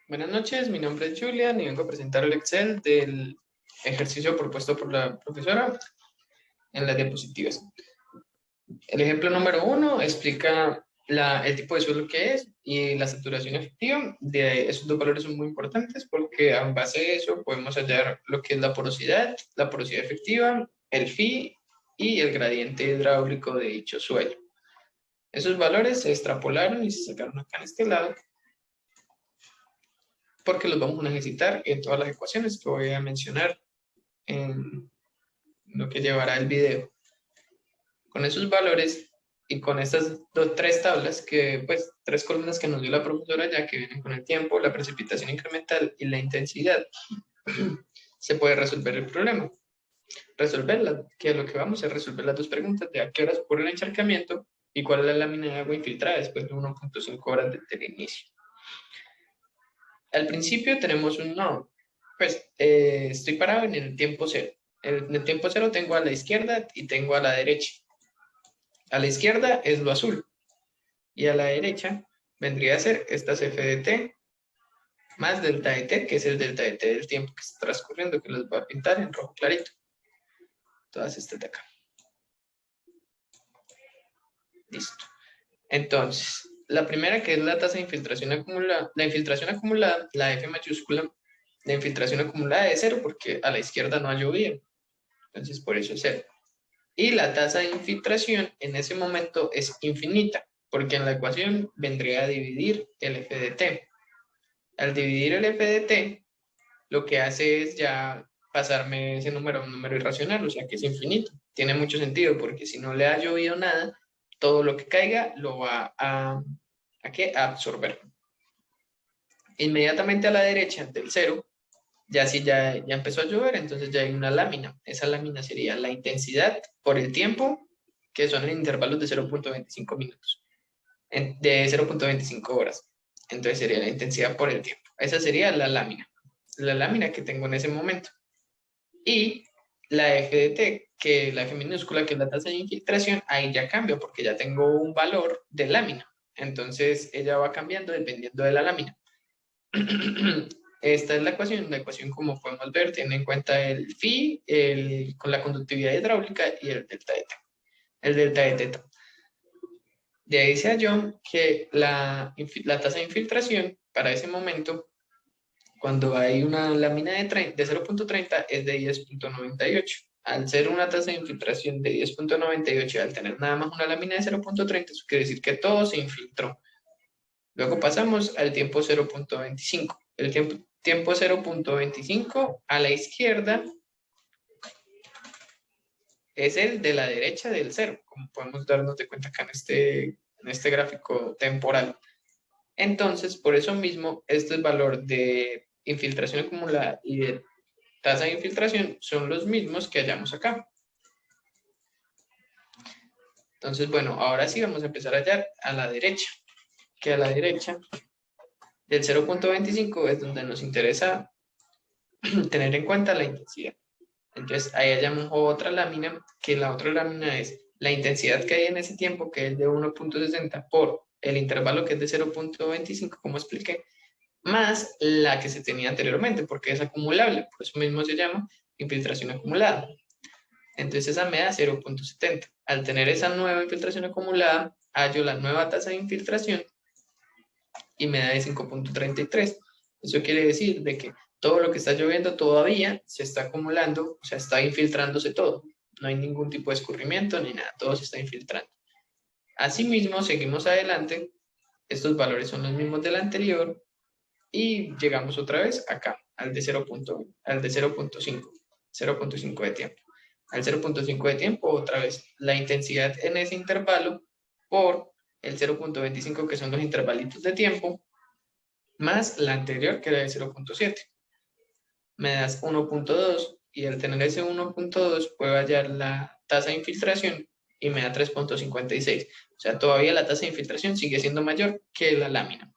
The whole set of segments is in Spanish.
Buenas noches, mi nombre es Julian y vengo a presentar el Excel del ejercicio propuesto por la profesora en las diapositivas. El ejemplo número 1 explica el tipo de suelo que es y la saturación efectiva. De esos dos valores son muy importantes porque en base a eso podemos hallar lo que es la porosidad efectiva, el phi y el gradiente hidráulico de dicho suelo. Esos valores se extrapolaron y se sacaron acá en este lado, porque los vamos a necesitar en todas las ecuaciones que voy a mencionar en lo que llevará el video. Con esos valores y con estas tres tablas, tres columnas que nos dio la profesora ya que vienen con el tiempo, la precipitación incremental y la intensidad, se puede resolver el problema. Resolverla, que lo que vamos a resolver las dos preguntas de a qué horas ocurre el encharcamiento y cuál es la lámina de agua infiltrada después de 1.5 horas desde el inicio. Al principio tenemos un nodo, estoy parado en el tiempo cero. En el tiempo cero tengo a la izquierda y tengo a la derecha. A la izquierda es lo azul y a la derecha vendría a ser estas f de t más delta de t, que es el delta de t del tiempo que está transcurriendo, que los voy a pintar en rojo clarito. Todas estas de acá. Listo. Entonces, la primera, que es la tasa de infiltración acumulada, la F mayúscula, la infiltración acumulada es 0 porque a la izquierda no ha llovido. Entonces, por eso es 0. Y la tasa de infiltración en ese momento es infinita, porque en la ecuación vendría a dividir el f de t. Al dividir el f de t, lo que hace es ya pasarme ese número a un número irracional, o sea que es infinito. Tiene mucho sentido, porque si no le ha llovido nada, todo lo que caiga lo va a absorber. Inmediatamente a la derecha del 0, ya empezó a llover, entonces ya hay una lámina. Esa lámina sería la intensidad por el tiempo, que son en intervalos de 0.25 minutos, de 0.25 horas. Entonces sería la intensidad por el tiempo. Esa sería la lámina que tengo en ese momento. Y la F de T, que la F minúscula, que es la tasa de infiltración, ahí ya cambia porque ya tengo un valor de lámina. Entonces ella va cambiando dependiendo de la lámina. Esta es la ecuación, como podemos ver, tiene en cuenta el phi con la conductividad hidráulica y el delta de t, el delta de teta. De ahí se halló que la tasa de infiltración para ese momento, cuando hay una lámina de 0.30, es de 10.98. Al ser una tasa de infiltración de 10.98 y al tener nada más una lámina de 0.30, eso quiere decir que todo se infiltró. Luego pasamos al tiempo 0.25. El tiempo 0.25 a la izquierda es el de la derecha del 0, como podemos darnos de cuenta acá en este gráfico temporal. Entonces, por eso mismo, este valor de infiltración acumulada y de tasa de infiltración son los mismos que hallamos acá. Entonces, bueno, ahora sí vamos a empezar a hallar a la derecha, que a la derecha del 0.25 es donde nos interesa tener en cuenta la intensidad. Entonces, ahí hallamos otra lámina, que la otra lámina es la intensidad que hay en ese tiempo, que es de 1.60 por el intervalo que es de 0.25, como expliqué, más la que se tenía anteriormente, porque es acumulable, por eso mismo se llama infiltración acumulada. Entonces esa me da 0.70. Al tener esa nueva infiltración acumulada, hallo la nueva tasa de infiltración y me da de 5.33. Eso quiere decir de que todo lo que está lloviendo todavía se está acumulando, o sea, está infiltrándose todo. No hay ningún tipo de escurrimiento ni nada, todo se está infiltrando. Asimismo, seguimos adelante. Estos valores son los mismos del anterior y llegamos otra vez acá, al de 0.5, 0.5 de tiempo. Al 0.5 de tiempo, otra vez, la intensidad en ese intervalo por el 0.25, que son los intervalitos de tiempo, más la anterior, que era de 0.7. Me das 1.2 y al tener ese 1.2 puedo hallar la tasa de infiltración y me da 3.56. O sea, todavía la tasa de infiltración sigue siendo mayor que la lámina.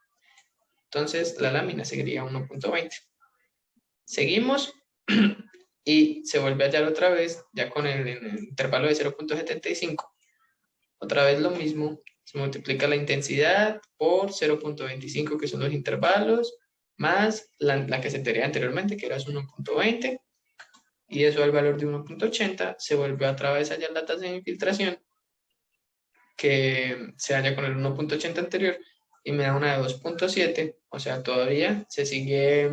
Entonces, la lámina seguiría 1.20. Seguimos y se vuelve a hallar otra vez, ya con el intervalo de 0.75. Otra vez lo mismo, se multiplica la intensidad por 0.25, que son los intervalos, más la que se tenía anteriormente, que era 1.20, y eso al valor de 1.80 se vuelve otra vez a hallar la tasa de infiltración, que se halla con el 1.80 anterior, y me da una de 2.7, o sea, todavía se sigue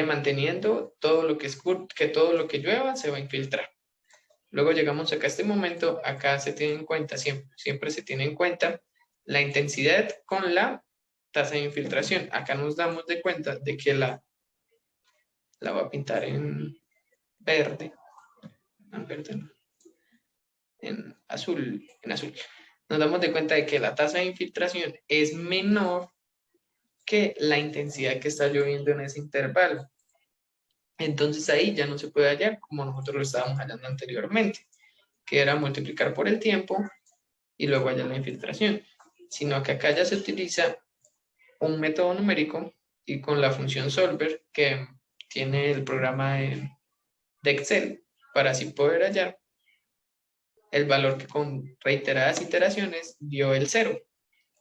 manteniendo todo lo que que todo lo que llueva se va a infiltrar. Luego llegamos acá a este momento, acá se tiene en cuenta, siempre se tiene en cuenta la intensidad con la tasa de infiltración. Acá nos damos de cuenta de que la voy a pintar en verde, en azul, Nos damos de cuenta de que la tasa de infiltración es menor que la intensidad que está lloviendo en ese intervalo. Entonces ahí ya no se puede hallar como nosotros lo estábamos hallando anteriormente, que era multiplicar por el tiempo y luego hallar la infiltración, sino que acá ya se utiliza un método numérico y con la función solver que tiene el programa de Excel para así poder hallar el valor que con reiteradas iteraciones dio el 0,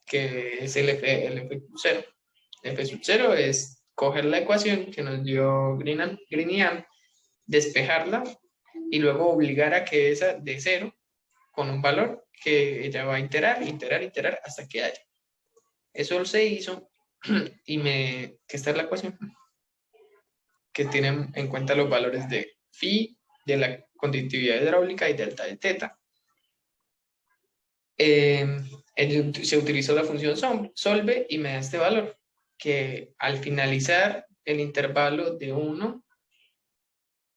que es el F sub 0. F sub 0 es coger la ecuación que nos dio Green, despejarla y luego obligar a que esa de 0 con un valor que ella va a iterar hasta que haya. Eso se hizo y que esta es la ecuación que tiene en cuenta los valores de phi, de la conductividad hidráulica y delta de teta. Se utilizó la función solve y me da este valor, que al finalizar el intervalo de 1,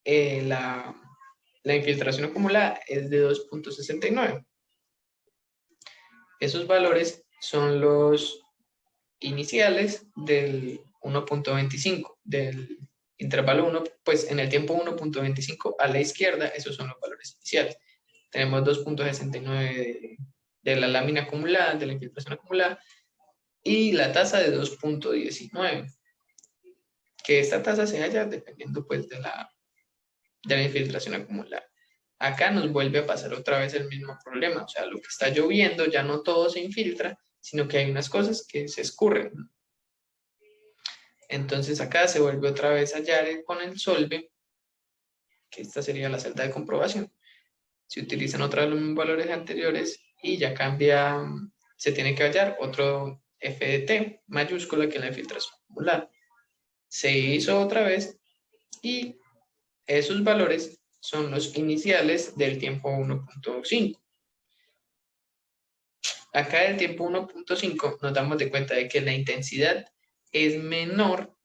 la infiltración acumulada es de 2.69. Esos valores son los iniciales del 1.25, del intervalo 1, pues en el tiempo 1.25 a la izquierda, esos son los valores iniciales. Tenemos 2.69 de la lámina acumulada, de la infiltración acumulada, y la tasa de 2.19, que esta tasa se halla dependiendo pues de la infiltración acumulada. Acá nos vuelve a pasar otra vez el mismo problema, o sea, lo que está lloviendo ya no todo se infiltra, sino que hay unas cosas que se escurren. Entonces acá se vuelve otra vez a hallar con el solve, que esta sería la celda de comprobación. Se utilizan otra vez los mismos valores anteriores y ya cambia, se tiene que hallar otro f de t mayúscula que es la infiltración acumulada. Se hizo otra vez y esos valores son los iniciales del tiempo 1.5. Acá del tiempo 1.5 nos damos de cuenta de que la intensidad es menor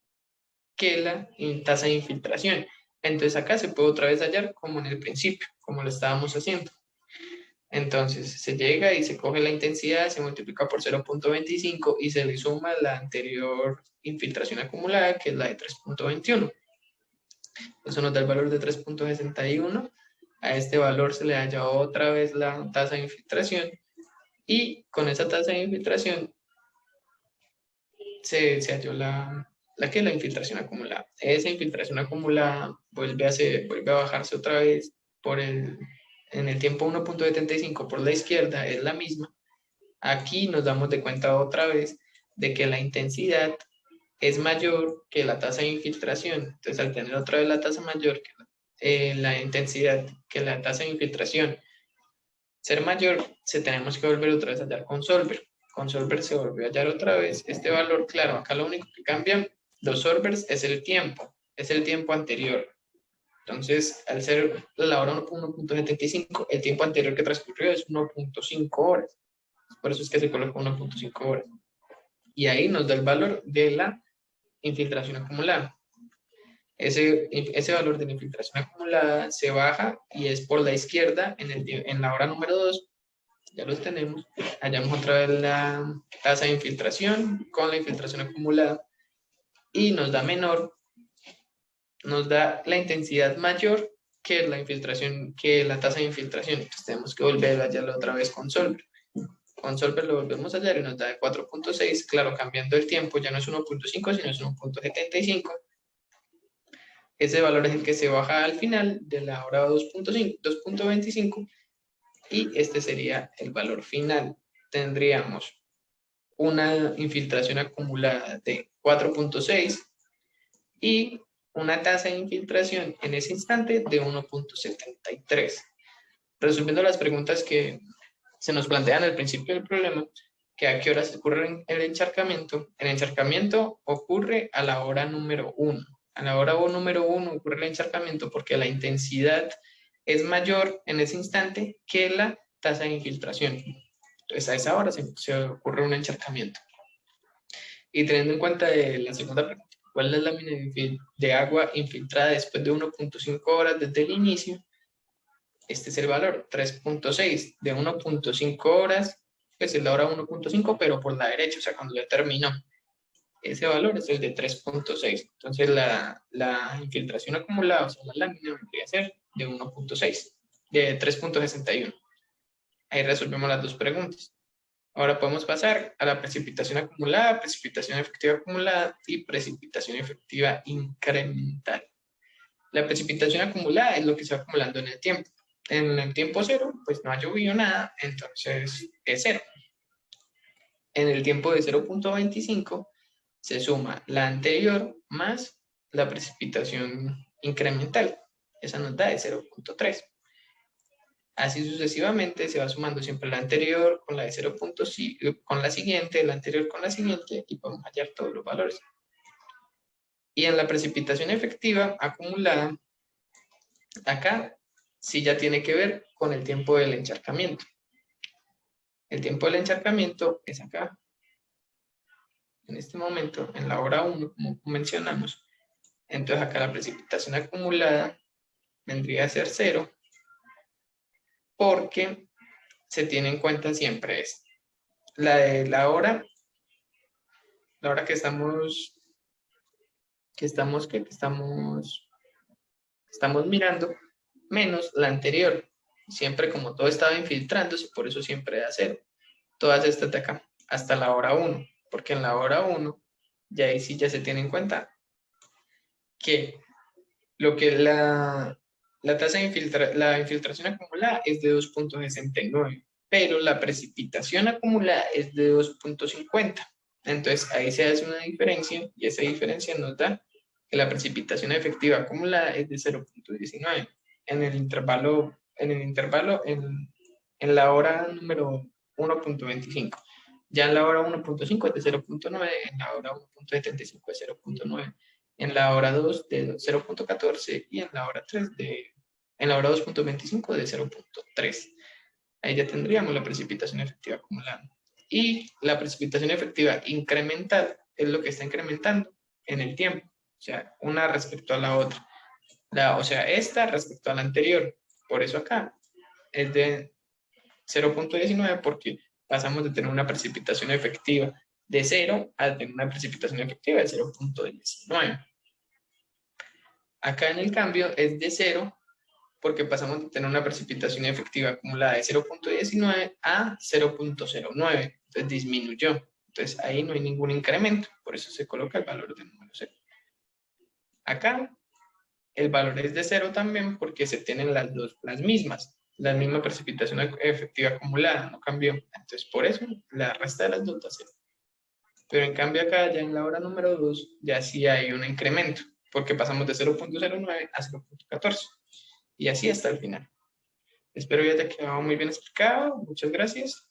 que la tasa de infiltración. Entonces acá se puede otra vez hallar como en el principio, como lo estábamos haciendo. Entonces se llega y se coge la intensidad, se multiplica por 0.25 y se le suma la anterior infiltración acumulada, que es la de 3.21. Eso nos da el valor de 3.61. A este valor se le halla otra vez la tasa de infiltración y con esa tasa de infiltración se halló la infiltración acumulada. Esa infiltración acumulada vuelve a bajarse otra vez en el tiempo 1.75 por la izquierda, es la misma. Aquí nos damos de cuenta otra vez de que la intensidad es mayor que la tasa de infiltración. Entonces, al tener otra vez la tasa mayor que la intensidad, que la tasa de infiltración ser mayor, tenemos que volver otra vez a hallar con solver. Con solver se volvió a hallar otra vez este valor. Claro, acá lo único que cambian los solvers es el tiempo anterior. Entonces, al ser la hora 1.75, el tiempo anterior que transcurrió es 1.5 horas. Por eso es que se coloca 1.5 horas. Y ahí nos da el valor de la infiltración acumulada. Ese valor de la infiltración acumulada se baja y es por la izquierda en la hora número 2. Ya los tenemos. Hallamos otra vez la tasa de infiltración con la infiltración acumulada y nos da la intensidad mayor que la tasa de infiltración. Entonces tenemos que volver a hallarlo otra vez con solver. Con solver lo volvemos a hallar y nos da 4.6. Claro, cambiando el tiempo ya no es 1.5, sino es 1.75. Ese valor es el que se baja al final de la hora 2.25 y este sería el valor final. Tendríamos una infiltración acumulada de 4.6 y una tasa de infiltración en ese instante de 1.73. Resolviendo las preguntas que se nos plantean al principio del problema, que a qué horas ocurre el encharcamiento ocurre a la hora número 1. A la hora número 1 ocurre el encharcamiento porque la intensidad es mayor en ese instante que la tasa de infiltración. Entonces a esa hora se ocurre un encharcamiento. Y teniendo en cuenta la segunda pregunta, ¿cuál es la lámina de agua infiltrada después de 1.5 horas desde el inicio? Este es el valor, 3.6 de 1.5 horas, pues es la hora 1.5, pero por la derecha, o sea, cuando ya terminó. Ese valor es el de 3.6. Entonces, la infiltración acumulada, o sea, la lámina, vendría a ser de 1.6, de 3.61. Ahí resolvemos las dos preguntas. Ahora podemos pasar a la precipitación acumulada, precipitación efectiva acumulada y precipitación efectiva incremental. La precipitación acumulada es lo que se va acumulando en el tiempo. En el tiempo cero, pues no ha llovido nada, entonces es cero. En el tiempo de 0.25 se suma la anterior más la precipitación incremental. Esa nos da de 0.3. Así sucesivamente se va sumando siempre la anterior con la de 0.5, con la siguiente, la anterior con la siguiente y podemos hallar todos los valores. Y en la precipitación efectiva acumulada, acá sí ya tiene que ver con el tiempo del encharcamiento. El tiempo del encharcamiento es acá. En este momento, en la hora 1, como mencionamos. Entonces acá la precipitación acumulada vendría a ser 0 porque se tiene en cuenta siempre es la de la hora que estamos mirando, menos la anterior. Siempre como todo estaba infiltrándose, por eso siempre da 0. Todas estas de acá, hasta la hora 1, porque en la hora 1 ya ahí sí ya se tiene en cuenta que lo que la tasa de la infiltración acumulada es de 2.69, pero la precipitación acumulada es de 2.50. Entonces ahí se hace una diferencia y esa diferencia nos da que la precipitación efectiva acumulada es de 0.19 en el intervalo, en la hora número 1.25. Ya en la hora 1.5 es de 0.9, en la hora 1.75 es 0.9, en la hora 2 de 0.14 y en la hora 3 en la hora 2.25 de 0.3. Ahí ya tendríamos la precipitación efectiva acumulada. Y la precipitación efectiva incremental es lo que está incrementando en el tiempo, o sea, una respecto a la otra. O sea, esta respecto a la anterior. Por eso acá es de 0.19 porque pasamos de tener una precipitación efectiva de 0 a tener una precipitación efectiva de 0.19. Acá en el cambio es de 0 porque pasamos de tener una precipitación efectiva acumulada de 0.19 a 0.09. Entonces disminuyó. Entonces ahí no hay ningún incremento. Por eso se coloca el valor del número 0. Acá el valor es de 0 también porque se tienen las mismas. La misma precipitación efectiva acumulada. No cambió. Entonces por eso la resta de las dos da 0. Pero en cambio acá ya en la hora número 2 ya sí hay un incremento. Porque pasamos de 0.09 a 0.14. Y así hasta el final. Espero ya te haya quedado muy bien explicado. Muchas gracias.